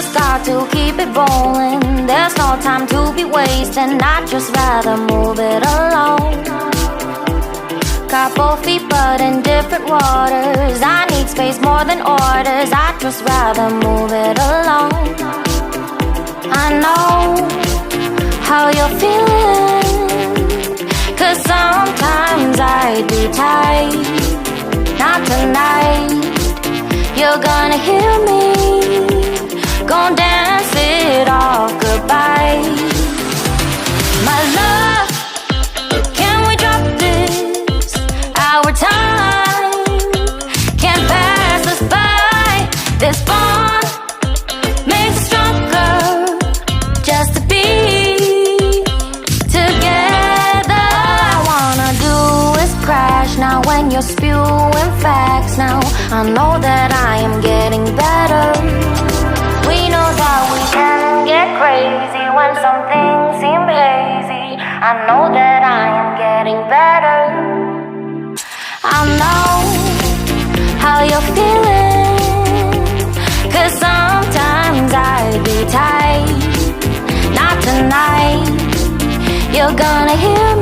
just got to keep it rolling. There's no time to be wasting. I'd just rather move it alone. Got both feet but in different waters. I need space more than orders. I'd just rather move it alone. I know how you're feeling, 'cause sometimes I do tight. Not tonight. You're gonna hear me, gon' dance it all goodbye. My love, can we drop this? Our time can't pass us by. This bond makes us stronger just to be together. All I wanna do is crash now when you're spewing facts. Now I know that I am getting better. We know that we can get crazy when some things seem hazy. I know that I am getting better. I know how you're feeling, 'cause sometimes I do tight. Not tonight. You're gonna hear me